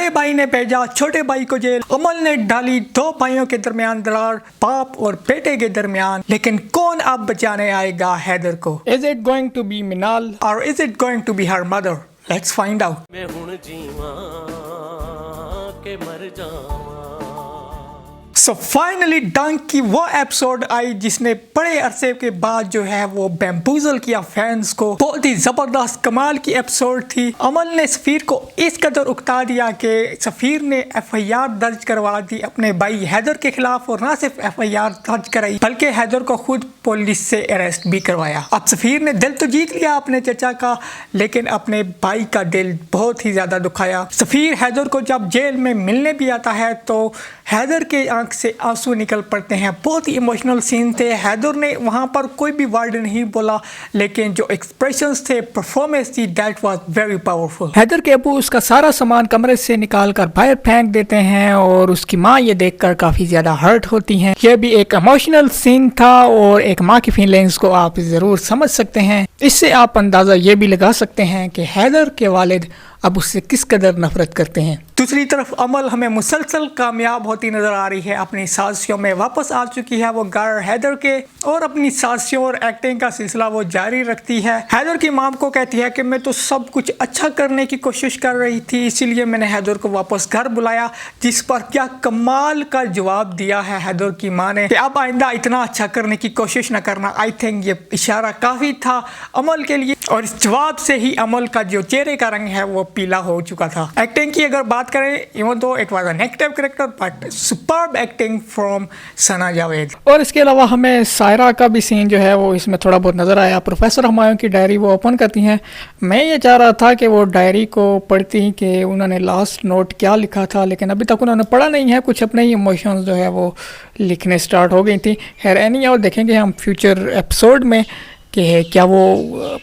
बड़े भाई ने भेजा छोटे भाई को जेल। अमल ने डाली दो भाइयों के दरमियान दरार, बाप और बेटे के दरमियान। लेकिन कौन अब बचाने आएगा हैदर को? Is it going to be Minal और is it going to be her mother? Let's find out. मैं हुण जीवां के मर जावां। सो फाइनली डंक की वो एपिसोड आई जिसने बड़े अरसे के बाद जो है वो बैम्बूजल किया फैंस को। बहुत ही जबरदस्त कमाल की एपिसोड थी। अमल ने सफीर को इस कदर उकता दिया कि सफीर ने FIR दर्ज करवा दी अपने भाई हैदर के खिलाफ, और ना सिर्फ FIR दर्ज कराई बल्कि हैदर को खुद पुलिस से अरेस्ट भी करवाया। अब सफीर ने दिल तो जीत लिया अपने चचा का, लेकिन अपने भाई का दिल बहुत ही ज्यादा दुखाया। सफीर हैदर को जब जेल में मिलने भी आता है तो हैदर के आंख से आंसू निकल पड़ते हैं। बहुत ही इमोशनल सीन थे। हैदर ने वहां पर कोई भी वर्ड नहीं बोला, लेकिन जो एक्सप्रेशंस थे, परफॉर्मेंस थी, that was very powerful. Haider के अबू उसका सारा सामान कमरे से निकाल कर बाहर फेंक देते हैं और उसकी माँ ये देखकर काफी ज्यादा हर्ट होती हैं। यह भी एक इमोशनल सीन था और एक माँ की फीलिंग्स को आप जरूर समझ सकते हैं। इससे आप अंदाजा ये भी लगा सकते हैं कि हैदर के वालिद अब उससे किस कदर नफरत करते हैं। दूसरी तरफ अमल हमें मुसलसल कामयाब होती नजर आ रही है। अपनी साजिशों में वापस आ चुकी है वो घर हैदर के, और अपनी साजिशों और एक्टिंग का सिलसिला वो जारी रखती है। हैदर की माम को कहती है कि मैं तो सब कुछ अच्छा करने की कोशिश कर रही थी, इसीलिए मैंने हैदर को वापस घर बुलाया। जिस पर क्या कमाल का जवाब दिया है हैदर की माँ ने कि अब आइंदा इतना अच्छा करने की कोशिश न करना। आई थिंक ये इशारा काफी था अमल के लिए, और इस जवाब से ही अमल का जो चेहरे का रंग है वो पीला हो चुका था। एक्टिंग की अगर बात करें, even though it was a negative character but superb acting from Sana Javed. और इसके अलावा हमें सायरा का भी सीन जो है वो इसमें थोड़ा बहुत नजर आया। प्रोफेसर हुमायूं की डायरी वो ओपन करती हैं। मैं ये चाह रहा था कि वो डायरी को पढ़ती कि उन्होंने लास्ट नोट क्या लिखा था, लेकिन अभी तक उन्होंने पढ़ा नहीं है। कुछ अपने ही इमोशंस जो है वो लिखने स्टार्ट हो गई थी। खैर एनी और देखेंगे हम फ्यूचर एपिसोड में कि क्या वो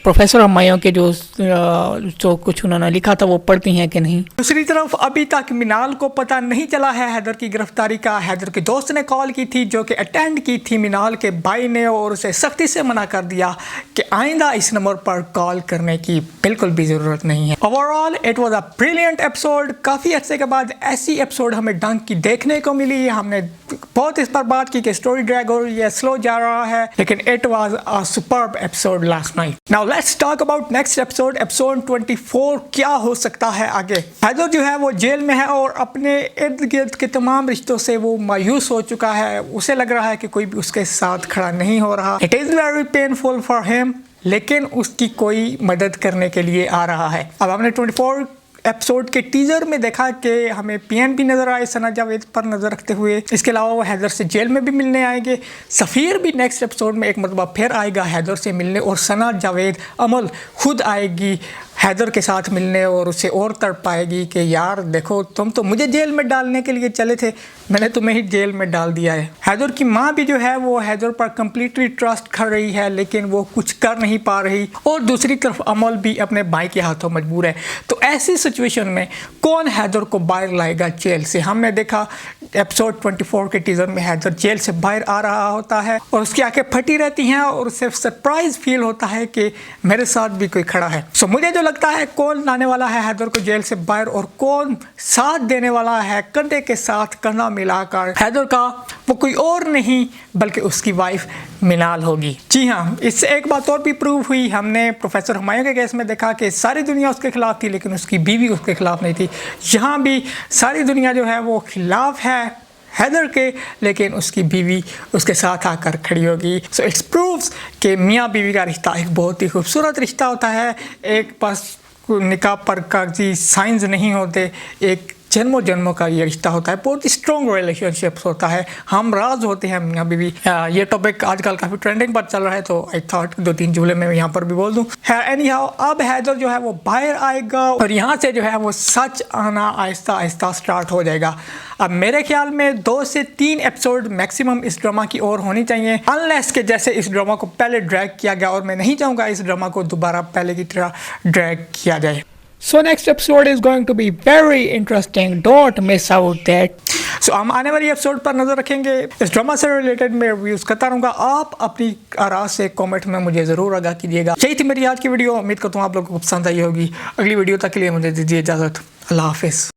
प्रोफेसर हुमायूं के जो कुछ उन्होंने लिखा था वो पढ़ती हैं कि नहीं। दूसरी तरफ अभी तक मिनाल को पता नहीं चला है हैदर की गिरफ्तारी का। हैदर के दोस्त ने कॉल की थी जो कि अटेंड की थी मिनाल के भाई ने, और उसे सख्ती से मना कर दिया कि आइंदा इस नंबर पर कॉल करने की बिल्कुल भी ज़रूरत नहीं है। Overall it was a brilliant episode. काफ़ी अर्से के बाद ऐसी एपिसोड हमें डंक की देखने को मिली। हमने बहुत इस पर बात की कि स्टोरी ड्रैग हो रही है, स्लो जा रहा है, लेकिन it was a superb episode last night. Now let's talk about next episode 24। क्या हो सकता है आगे? हैदर जो है वो जेल में है और अपने इर्द गिर्द के तमाम रिश्तों से वो मायूस हो चुका है। उसे लग रहा है कि कोई भी उसके साथ खड़ा नहीं हो रहा। It is very painful for him, लेकिन उसकी कोई मदद करने के लिए आ रहा है। अब हमने 24 एपिसोड के टीजर में देखा कि हमें PNP नजर आए सना जावेद पर नजर रखते हुए। इसके अलावा वो हैदर से जेल में भी मिलने आएंगे। सफ़ीर भी नेक्स्ट एपिसोड में एक मरतबा फिर आएगा हैदर से मिलने, और सना जावेद अमल खुद आएगी हैदर के साथ मिलने और उसे और तड़प पाएगी कि यार देखो तुम तो मुझे जेल में डालने के लिए चले थे, मैंने तुम्हें ही जेल में डाल दिया है। हैदर की माँ भी जो है वो हैदर पर कम्प्लीटली ट्रस्ट कर रही है, लेकिन वो कुछ कर नहीं पा रही, और दूसरी तरफ अमल भी अपने भाई के हाथों मजबूर है। तो ऐसी सिचुएशन में कौन हैदर को बाहर लाएगा जेल से? हमने देखा एपिसोड 24 के टीजर में हैदर जेल से बाहर आ रहा होता है और उसकी आंखें फटी रहती हैं और उसे सरप्राइज फील होता है कि मेरे साथ भी कोई खड़ा है। सो मुझे जो लगता है कौन लाने वाला है हैदर को जेल से बाहर, और कौन साथ देने वाला है कंधे के साथ कंधा मिलाकर हैदर का, वो कोई और नहीं बल्कि उसकी वाइफ मिनाल होगी। जी हाँ, इससे एक बात और भी प्रूव हुई। हमने प्रोफेसर हुमायूं के केस में देखा कि सारी दुनिया उसके खिलाफ थी, लेकिन उसकी बीवी उसके खिलाफ नहीं थी। यहाँ भी सारी दुनिया जो है वो खिलाफ है हैदर के, लेकिन उसकी बीवी उसके साथ आकर खड़ी होगी। सो इट्स प्रूव्स कि मियाँ बीवी का रिश्ता एक बहुत ही खूबसूरत रिश्ता होता है। एक बस निकाह पर कागजी साइंस नहीं होते, एक जन्मों जन्मों का ये रिश्ता होता है। बहुत स्ट्रॉन्ग रिलेशनशिप्स होता है, हम राज होते हैं मियाँ बीवी। ये टॉपिक आजकल काफ़ी ट्रेंडिंग पर चल रहा है, तो आई थॉट 2-3 जुमले में यहाँ पर भी बोल दूँ। एनी हाउ, अब हैदर जो है वो बाहर आएगा और यहाँ से जो है वो सच आना आहिस्ता आहिस्ता स्टार्ट हो जाएगा। अब मेरे ख्याल में 2 से 3 एपिसोड मैक्सिमम इस ड्रामा की और होनी चाहिए, अनलेस के जैसे इस ड्रामा को पहले ड्रैग किया गया, और मैं नहीं चाहूँगा इस ड्रामा को दोबारा पहले की तरह ड्रैग किया जाए। So next episode is going to be very interesting. Don't miss out that. So हम आने वाली एपिसोड पर नजर रखेंगे। इस ड्रामा से रिलेटेड मैं रिव्यूज करता रहूँगा। आप अपनी आराम से कमेंट में मुझे ज़रूर आगाह कीजिएगा। यही थी मेरी आज की वीडियो। उम्मीद करता हूँ आप लोगों को पसंद आई होगी। अगली वीडियो तक के लिए मुझे दीजिए इजाज़त। अल्लाह हाफिज़।